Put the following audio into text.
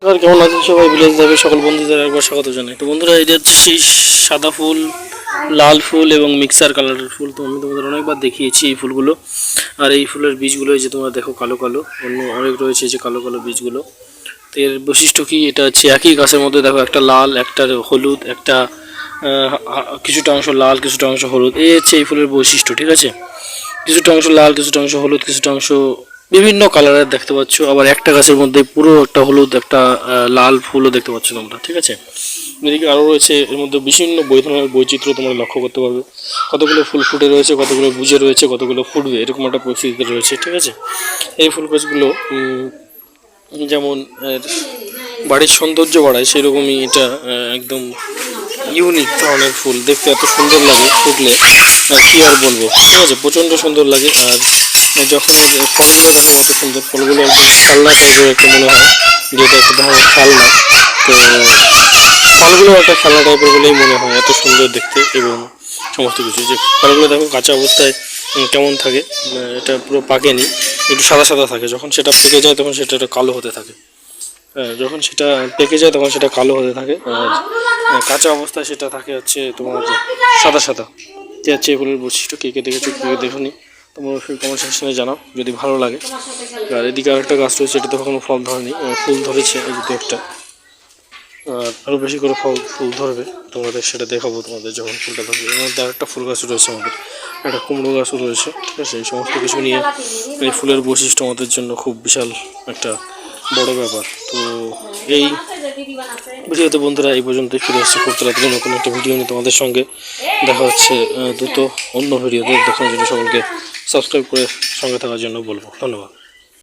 আর কেমন আছেন সবাই? ভিলেজ লাইফে সকল বন্ধুদের একবার স্বাগত জানাই। তো বন্ধুরা, এটা হচ্ছে সেই সাদা ফুল, লাল ফুল এবং মিক্সার কালারের ফুল। তো আমি তোমাদের অনেকবার দেখিয়েছি এই ফুলগুলো। আর এই ফুলের বীজগুলো যে তোমরা দেখো কালো কালো, অন্য অনেক রয়েছে যে কালো কালো বীজগুলো। তো এর বৈশিষ্ট্য কি? এটা হচ্ছে একই গাছের মধ্যে দেখো, একটা লাল, একটা হলুদ, একটা কিছুটা অংশ লাল, কিছুটা অংশ হলুদ। এই হচ্ছে এই ফুলের বৈশিষ্ট্য, ঠিক আছে? কিছুটা অংশ লাল, কিছুটা অংশ হলুদ, কিছুটা অংশ বিভিন্ন কালারের দেখতে পাচ্ছ। আবার একটা গাছের মধ্যে পুরো একটা হলুদ, একটা লাল ফুলও দেখতে পাচ্ছ তোমরা, ঠিক আছে? এদিকে আরও রয়েছে, এর মধ্যে বিভিন্ন ধরনের বৈচিত্র্য তোমরা লক্ষ্য করতে পারবে। কতগুলো ফুল ফুটে রয়েছে, কতগুলো বুঝে রয়েছে, কতগুলো ফুটবে, এরকম একটা পরিস্থিতিতে রয়েছে, ঠিক আছে? এই ফুল গাছগুলো যেমন বাড়ির সৌন্দর্য বাড়ায়, সেরকমই এটা একদম ইউনিক ধরনের ফুল। দেখতে এত সুন্দর লাগে ফুটলে, কী আর বলবো, ঠিক আছে? প্রচণ্ড সুন্দর লাগে। আর যখন ফলগুলো দেখো কত সুন্দর, ফলগুলো একদম খেলনা টাইপের একটা মনে হয়, যেটা একটা ধরনের খেলনা। তো ফলগুলো একটা খেলনা টাইপের বলেই মনে হয়, এত সুন্দর দেখতে এবং সমস্ত কিছু। যে ফলগুলো দেখো কাঁচা অবস্থায় কেমন থাকে, এটা পুরো পাকেনি, একটু সাদা সাদা থাকে। যখন সেটা পেকে যায় তখন সেটা একটা কালো হতে থাকে। যখন সেটা পেকে যায় তখন সেটা কালো হতে থাকে। আর কাঁচা অবস্থায় সেটা থাকে হচ্ছে তোমার সাদা সাদা। যে হচ্ছে এগুলোর বৈশিষ্ট্য। কে কে দেখেছো, কে কে দেখোনি, তোমরা অবশ্যই কমেন্ট সেকশনে জানাও যদি ভালো লাগে। আর এদিকে আরেকটা গাছ রয়েছে, এটাতে কখনো ফল ধরেনি, ফুল ধরেছে এই যে একটা। আর আরও বেশি করে ফুল ধরবে, তোমাদের সেটা দেখাবো তোমাদের যখন ফুলটা ধরবে। এর মধ্যে আরেকটা ফুল গাছ রয়েছে আমাদের, একটা কুমড়ো গাছও রয়েছে, ঠিক আছে? এই সমস্ত কিছু নিয়ে এই ফুলের বৈশিষ্ট্য আমাদের জন্য খুব বিশাল একটা বড় ব্যাপার। তো এই ভিডিওতে বন্ধুরা এই পর্যন্তই, ফিরে আসছি খুব তাড়াতাড়ি নতুন একটা ভিডিও নিয়ে তোমাদের সঙ্গে। দেখা হচ্ছে দ্রুত অন্য ভিডিওতে। দেখার জন্য সকলকে সাবস্ক্রাইব করে সঙ্গে থাকার জন্য বলবো। ধন্যবাদ।